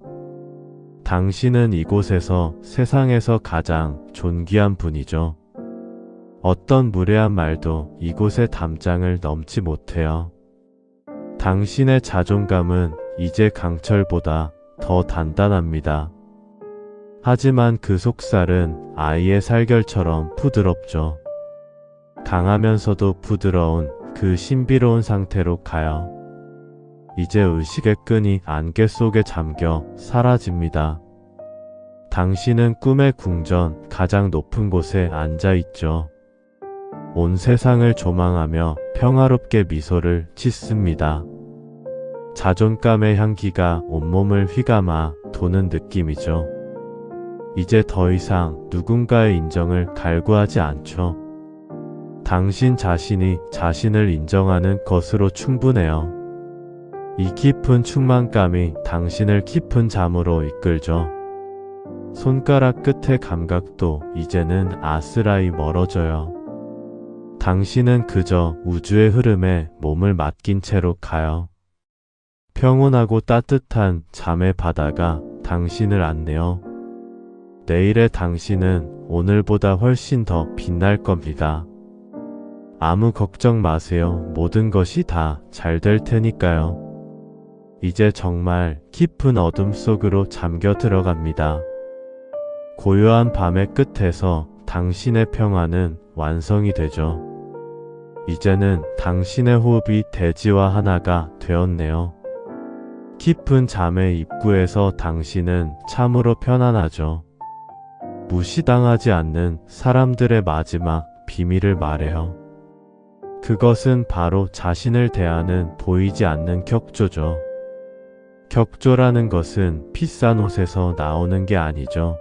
당신은 이곳에서 세상에서 가장 존귀한 분이죠. 어떤 무례한 말도 이곳의 담장을 넘지 못해요. 당신의 자존감은 이제 강철보다 더 단단합니다. 하지만 그 속살은 아이의 살결처럼 부드럽죠. 강하면서도 부드러운 그 신비로운 상태로 가요. 이제 의식의 끈이 안개 속에 잠겨 사라집니다. 당신은 꿈의 궁전 가장 높은 곳에 앉아 있죠. 온 세상을 조망하며 평화롭게 미소를 짓습니다. 자존감의 향기가 온몸을 휘감아 도는 느낌이죠. 이제 더 이상 누군가의 인정을 갈구하지 않죠. 당신 자신이 자신을 인정하는 것으로 충분해요. 이 깊은 충만감이 당신을 깊은 잠으로 이끌죠. 손가락 끝의 감각도 이제는 아스라이 멀어져요. 당신은 그저 우주의 흐름에 몸을 맡긴 채로 가요. 평온하고 따뜻한 잠의 바다가 당신을 안내요. 내일의 당신은 오늘보다 훨씬 더 빛날 겁니다. 아무 걱정 마세요. 모든 것이 다 잘 될 테니까요. 이제 정말 깊은 어둠 속으로 잠겨 들어갑니다. 고요한 밤의 끝에서 당신의 평화는 완성이 되죠. 이제는 당신의 호흡이 대지와 하나가 되었네요. 깊은 잠의 입구에서 당신은 참으로 편안하죠. 무시당하지 않는 사람들의 마지막 비밀을 말해요. 그것은 바로 자신을 대하는 보이지 않는 격조죠. 격조라는 것은 비싼 옷에서 나오는 게 아니죠.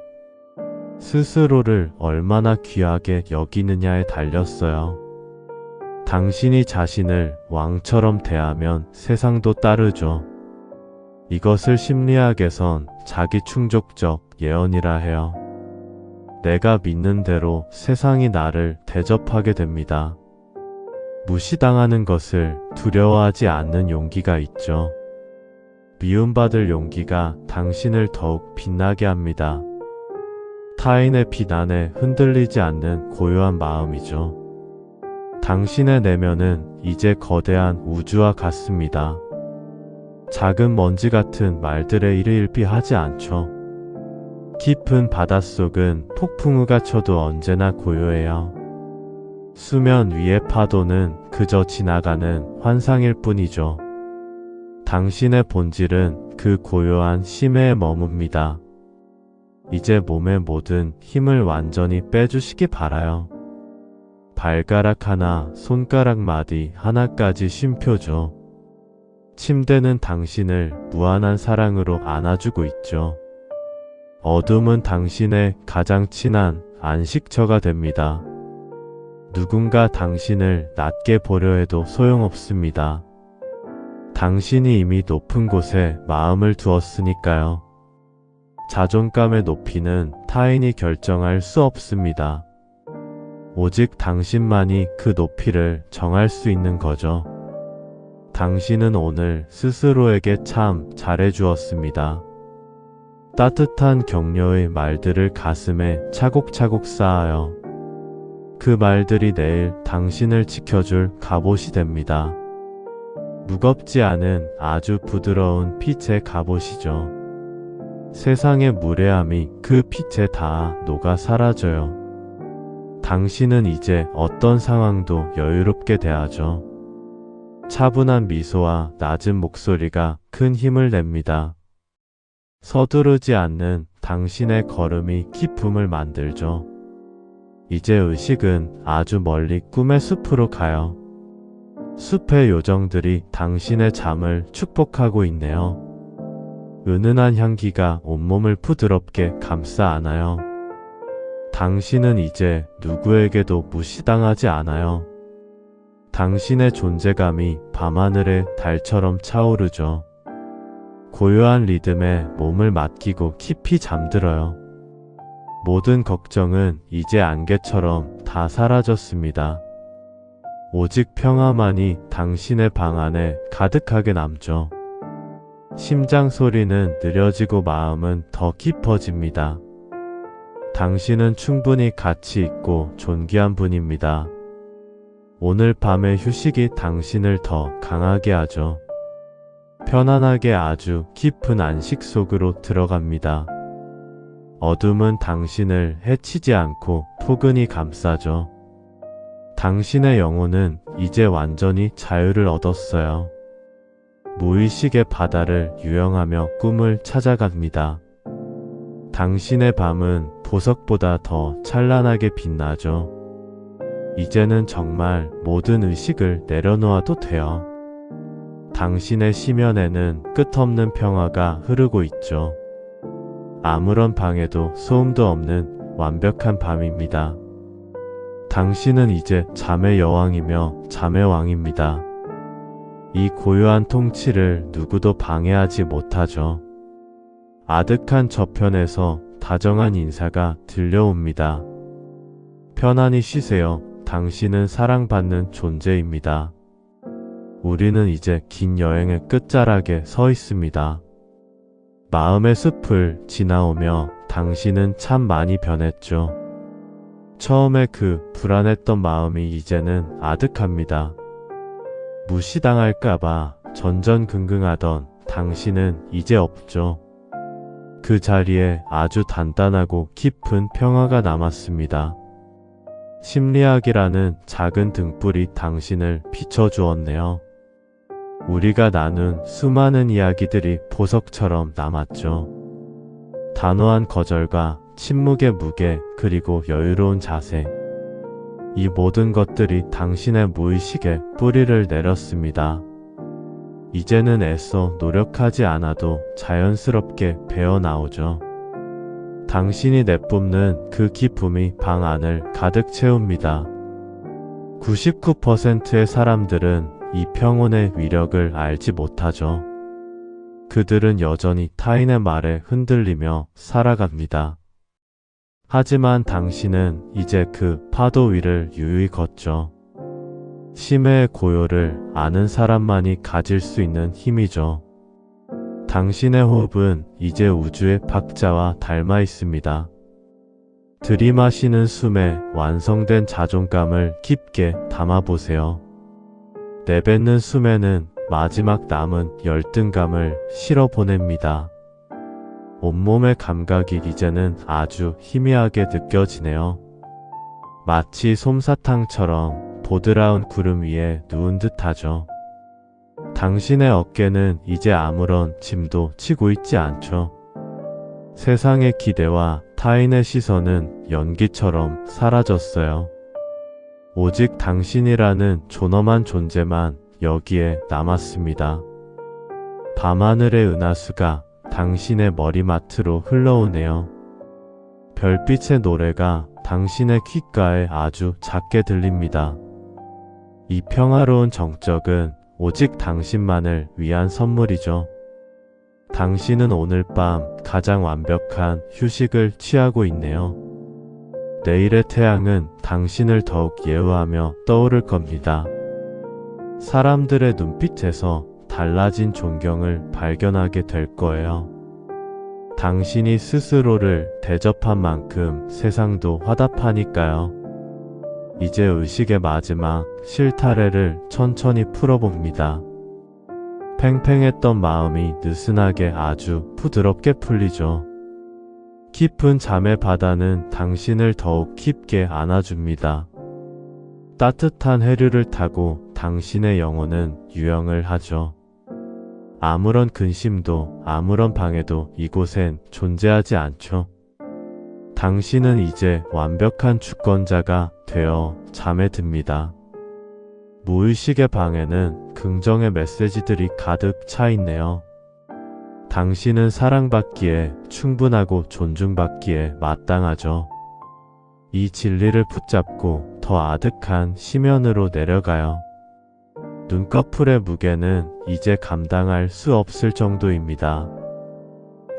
스스로를 얼마나 귀하게 여기느냐에 달렸어요. 당신이 자신을 왕처럼 대하면 세상도 따르죠. 이것을 심리학에선 자기 충족적 예언이라 해요. 내가 믿는 대로 세상이 나를 대접하게 됩니다. 무시당하는 것을 두려워하지 않는 용기가 있죠. 미움받을 용기가 당신을 더욱 빛나게 합니다. 타인의 비난에 흔들리지 않는 고요한 마음이죠. 당신의 내면은 이제 거대한 우주와 같습니다. 작은 먼지 같은 말들에 일희일비하지 않죠. 깊은 바닷속은 폭풍우가 쳐도 언제나 고요해요. 수면 위의 파도는 그저 지나가는 환상일 뿐이죠. 당신의 본질은 그 고요한 심해에 머뭅니다. 이제 몸의 모든 힘을 완전히 빼주시기 바라요. 발가락 하나, 손가락 마디 하나까지 쉼표죠. 침대는 당신을 무한한 사랑으로 안아주고 있죠. 어둠은 당신의 가장 친한 안식처가 됩니다. 누군가 당신을 낮게 보려 해도 소용없습니다. 당신이 이미 높은 곳에 마음을 두었으니까요. 자존감의 높이는 타인이 결정할 수 없습니다. 오직 당신만이 그 높이를 정할 수 있는 거죠. 당신은 오늘 스스로에게 참 잘해주었습니다. 따뜻한 격려의 말들을 가슴에 차곡차곡 쌓아요. 그 말들이 내일 당신을 지켜줄 갑옷이 됩니다. 무겁지 않은 아주 부드러운 빛의 갑옷이죠. 세상의 무례함이 그 빛에 다 녹아 사라져요. 당신은 이제 어떤 상황도 여유롭게 대하죠. 차분한 미소와 낮은 목소리가 큰 힘을 냅니다. 서두르지 않는 당신의 걸음이 기쁨을 만들죠. 이제 의식은 아주 멀리 꿈의 숲으로 가요. 숲의 요정들이 당신의 잠을 축복하고 있네요. 은은한 향기가 온몸을 부드럽게 감싸 안아요. 당신은 이제 누구에게도 무시당하지 않아요. 당신의 존재감이 밤하늘의 달처럼 차오르죠. 고요한 리듬에 몸을 맡기고 깊이 잠들어요. 모든 걱정은 이제 안개처럼 다 사라졌습니다. 오직 평화만이 당신의 방 안에 가득하게 남죠. 심장 소리는 느려지고 마음은 더 깊어집니다. 당신은 충분히 가치 있고 존귀한 분입니다. 오늘 밤의 휴식이 당신을 더 강하게 하죠. 편안하게 아주 깊은 안식 속으로 들어갑니다. 어둠은 당신을 해치지 않고 포근히 감싸죠. 당신의 영혼은 이제 완전히 자유를 얻었어요. 무의식의 바다를 유영하며 꿈을 찾아갑니다. 당신의 밤은 보석보다 더 찬란하게 빛나죠. 이제는 정말 모든 의식을 내려놓아도 돼요. 당신의 심연에는 끝없는 평화가 흐르고 있죠. 아무런 방해도 소음도 없는 완벽한 밤입니다. 당신은 이제 잠의 여왕이며 잠의 왕입니다. 이 고요한 통치를 누구도 방해하지 못하죠. 아득한 저편에서 다정한 인사가 들려옵니다. 편안히 쉬세요. 당신은 사랑받는 존재입니다. 우리는 이제 긴 여행의 끝자락에 서 있습니다. 마음의 숲을 지나오며 당신은 참 많이 변했죠. 처음에 그 불안했던 마음이 이제는 아득합니다. 무시당할까봐 전전긍긍하던 당신은 이제 없죠. 그 자리에 아주 단단하고 깊은 평화가 남았습니다. 심리학이라는 작은 등불이 당신을 비춰주었네요. 우리가 나눈 수많은 이야기들이 보석처럼 남았죠. 단호한 거절과 침묵의 무게, 그리고 여유로운 자세. 이 모든 것들이 당신의 무의식에 뿌리를 내렸습니다. 이제는 애써 노력하지 않아도 자연스럽게 배어나오죠. 당신이 내뿜는 그 기쁨이 방 안을 가득 채웁니다. 99%의 사람들은 이 평온의 위력을 알지 못하죠. 그들은 여전히 타인의 말에 흔들리며 살아갑니다. 하지만 당신은 이제 그 파도 위를 유유히 걷죠. 심해의 고요를 아는 사람만이 가질 수 있는 힘이죠. 당신의 호흡은 이제 우주의 박자와 닮아 있습니다. 들이마시는 숨에 완성된 자존감을 깊게 담아보세요. 내뱉는 숨에는 마지막 남은 열등감을 실어보냅니다. 온몸의 감각이 이제는 아주 희미하게 느껴지네요. 마치 솜사탕처럼 보드라운 구름 위에 누운 듯하죠. 당신의 어깨는 이제 아무런 짐도 지고 있지 않죠. 세상의 기대와 타인의 시선은 연기처럼 사라졌어요. 오직 당신이라는 존엄한 존재만 여기에 남았습니다. 밤하늘의 은하수가 당신의 머리맡으로 흘러오네요. 별빛의 노래가 당신의 귓가에 아주 작게 들립니다. 이 평화로운 정적은 오직 당신만을 위한 선물이죠. 당신은 오늘 밤 가장 완벽한 휴식을 취하고 있네요. 내일의 태양은 당신을 더욱 예우하며 떠오를 겁니다. 사람들의 눈빛에서 달라진 존경을 발견하게 될 거예요. 당신이 스스로를 대접한 만큼 세상도 화답하니까요. 이제 의식의 마지막 실타래를 천천히 풀어봅니다. 팽팽했던 마음이 느슨하게 아주 부드럽게 풀리죠. 깊은 잠의 바다는 당신을 더욱 깊게 안아줍니다. 따뜻한 해류를 타고 당신의 영혼은 유영을 하죠. 아무런 근심도 아무런 방해도 이곳엔 존재하지 않죠. 당신은 이제 완벽한 주권자가 되어 잠에 듭니다. 무의식의 방에는 긍정의 메시지들이 가득 차 있네요. 당신은 사랑받기에 충분하고 존중받기에 마땅하죠. 이 진리를 붙잡고 더 아득한 심연으로 내려가요. 눈꺼풀의 무게는 이제 감당할 수 없을 정도입니다.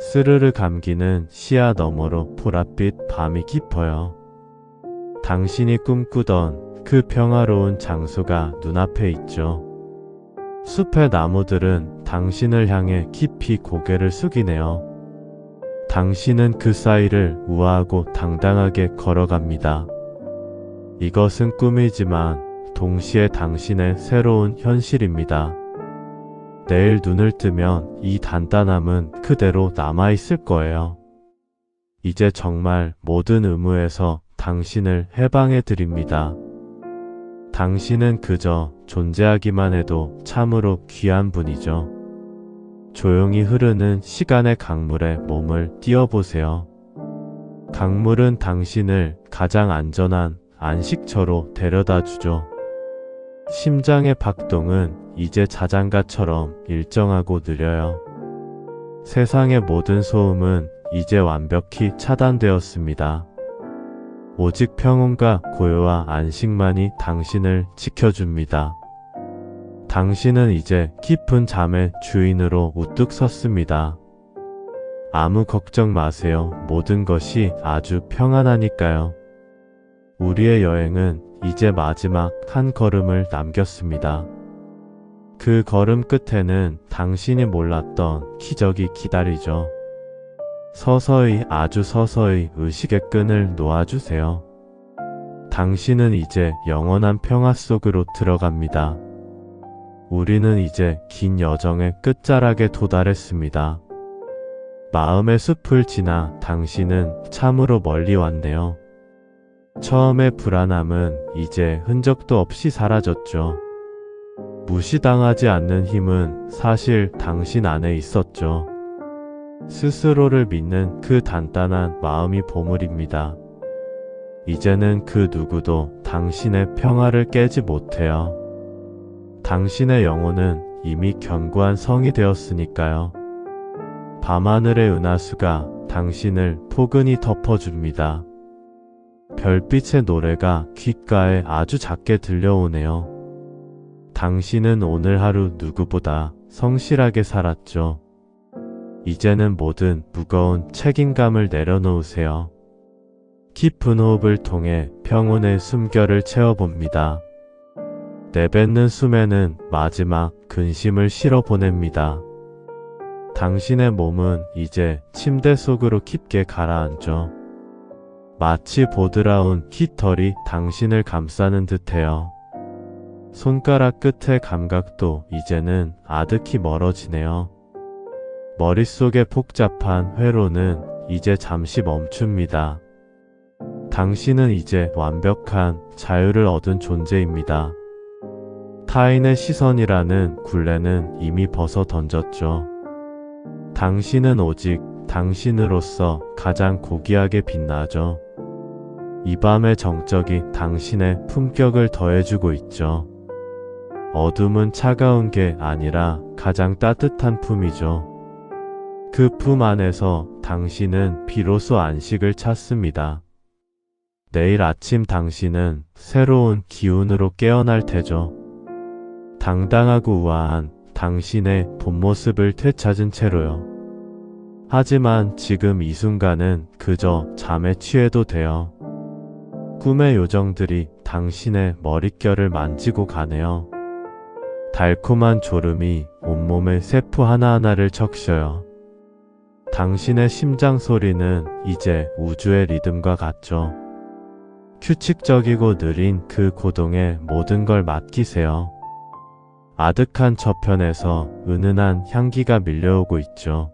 스르르 감기는 시야 너머로 보랏빛 밤이 깊어요. 당신이 꿈꾸던 그 평화로운 장소가 눈앞에 있죠. 숲의 나무들은 당신을 향해 깊이 고개를 숙이네요. 당신은 그 사이를 우아하고 당당하게 걸어갑니다. 이것은 꿈이지만 동시에 당신의 새로운 현실입니다. 내일 눈을 뜨면 이 단단함은 그대로 남아있을 거예요. 이제 정말 모든 의무에서 당신을 해방해 드립니다. 당신은 그저 존재하기만 해도 참으로 귀한 분이죠. 조용히 흐르는 시간의 강물에 몸을 띄워보세요. 강물은 당신을 가장 안전한 안식처로 데려다 주죠. 심장의 박동은 이제 자장가처럼 일정하고 느려요. 세상의 모든 소음은 이제 완벽히 차단되었습니다. 오직 평온과 고요와 안식만이 당신을 지켜줍니다. 당신은 이제 깊은 잠의 주인으로 우뚝 섰습니다. 아무 걱정 마세요. 모든 것이 아주 평안하니까요. 우리의 여행은 이제 마지막 한 걸음을 남겼습니다. 그 걸음 끝에는 당신이 몰랐던 기적이 기다리죠. 서서히 아주 서서히 의식의 끈을 놓아주세요. 당신은 이제 영원한 평화 속으로 들어갑니다. 우리는 이제 긴 여정의 끝자락에 도달했습니다. 마음의 숲을 지나 당신은 참으로 멀리 왔네요. 처음의 불안함은 이제 흔적도 없이 사라졌죠. 무시당하지 않는 힘은 사실 당신 안에 있었죠. 스스로를 믿는 그 단단한 마음이 보물입니다. 이제는 그 누구도 당신의 평화를 깨지 못해요. 당신의 영혼은 이미 견고한 성이 되었으니까요. 밤하늘의 은하수가 당신을 포근히 덮어줍니다. 별빛의 노래가 귓가에 아주 작게 들려오네요. 당신은 오늘 하루 누구보다 성실하게 살았죠. 이제는 모든 무거운 책임감을 내려놓으세요. 깊은 호흡을 통해 평온의 숨결을 채워봅니다. 내뱉는 숨에는 마지막 근심을 실어보냅니다. 당신의 몸은 이제 침대 속으로 깊게 가라앉죠. 마치 보드라운 깃털이 당신을 감싸는 듯해요. 손가락 끝의 감각도 이제는 아득히 멀어지네요. 머릿속의 복잡한 회로는 이제 잠시 멈춥니다. 당신은 이제 완벽한 자유를 얻은 존재입니다. 타인의 시선이라는 굴레는 이미 벗어 던졌죠. 당신은 오직 당신으로서 가장 고귀하게 빛나죠. 이 밤의 정적이 당신의 품격을 더해주고 있죠. 어둠은 차가운 게 아니라 가장 따뜻한 품이죠. 그 품 안에서 당신은 비로소 안식을 찾습니다. 내일 아침 당신은 새로운 기운으로 깨어날 테죠. 당당하고 우아한 당신의 본 모습을 되찾은 채로요. 하지만 지금 이 순간은 그저 잠에 취해도 돼요. 꿈의 요정들이 당신의 머릿결을 만지고 가네요. 달콤한 졸음이 온몸의 세포 하나하나를 적셔요. 당신의 심장 소리는 이제 우주의 리듬과 같죠. 규칙적이고 느린 그 고동에 모든 걸 맡기세요. 아득한 저편에서 은은한 향기가 밀려오고 있죠.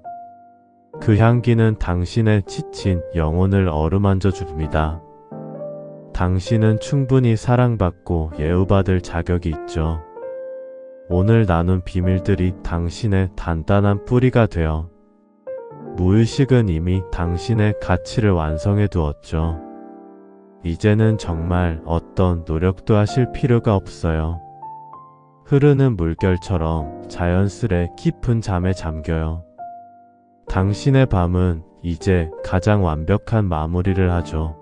그 향기는 당신의 지친 영혼을 어루만져 줍니다. 당신은 충분히 사랑받고 예우받을 자격이 있죠. 오늘 나눈 비밀들이 당신의 단단한 뿌리가 되어 무의식은 이미 당신의 가치를 완성해 두었죠. 이제는 정말 어떤 노력도 하실 필요가 없어요. 흐르는 물결처럼 자연스레 깊은 잠에 잠겨요. 당신의 밤은 이제 가장 완벽한 마무리를 하죠.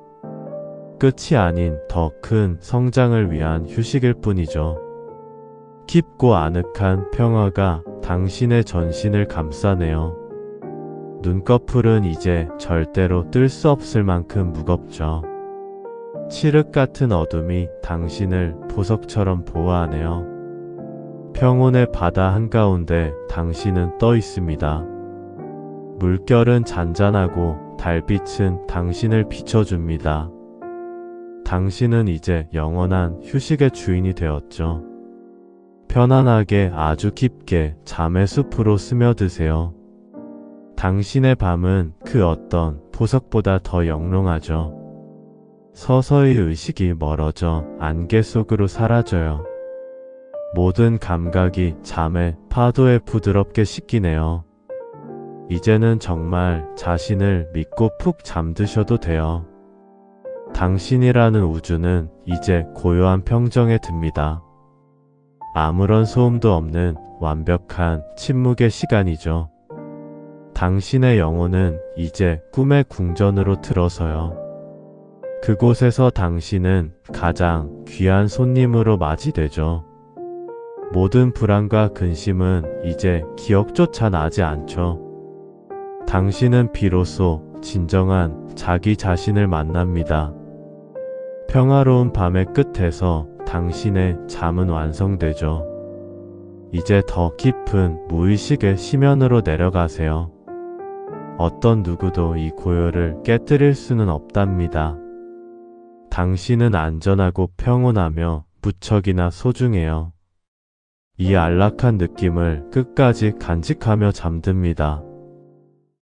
끝이 아닌 더 큰 성장을 위한 휴식일 뿐이죠. 깊고 아늑한 평화가 당신의 전신을 감싸네요. 눈꺼풀은 이제 절대로 뜰 수 없을 만큼 무겁죠. 칠흑 같은 어둠이 당신을 보석처럼 보호하네요. 평온의 바다 한가운데 당신은 떠 있습니다. 물결은 잔잔하고 달빛은 당신을 비춰줍니다. 당신은 이제 영원한 휴식의 주인이 되었죠. 편안하게 아주 깊게 잠의 숲으로 스며드세요. 당신의 밤은 그 어떤 보석보다 더 영롱하죠. 서서히 의식이 멀어져 안개 속으로 사라져요. 모든 감각이 잠의 파도에 부드럽게 씻기네요. 이제는 정말 자신을 믿고 푹 잠드셔도 돼요. 당신이라는 우주는 이제 고요한 평정에 듭니다. 아무런 소음도 없는 완벽한 침묵의 시간이죠. 당신의 영혼은 이제 꿈의 궁전으로 들어서요. 그곳에서 당신은 가장 귀한 손님으로 맞이되죠. 모든 불안과 근심은 이제 기억조차 나지 않죠. 당신은 비로소 진정한 자기 자신을 만납니다. 평화로운 밤의 끝에서 당신의 잠은 완성되죠. 이제 더 깊은 무의식의 심연으로 내려가세요. 어떤 누구도 이 고요를 깨뜨릴 수는 없답니다. 당신은 안전하고 평온하며 무척이나 소중해요. 이 안락한 느낌을 끝까지 간직하며 잠듭니다.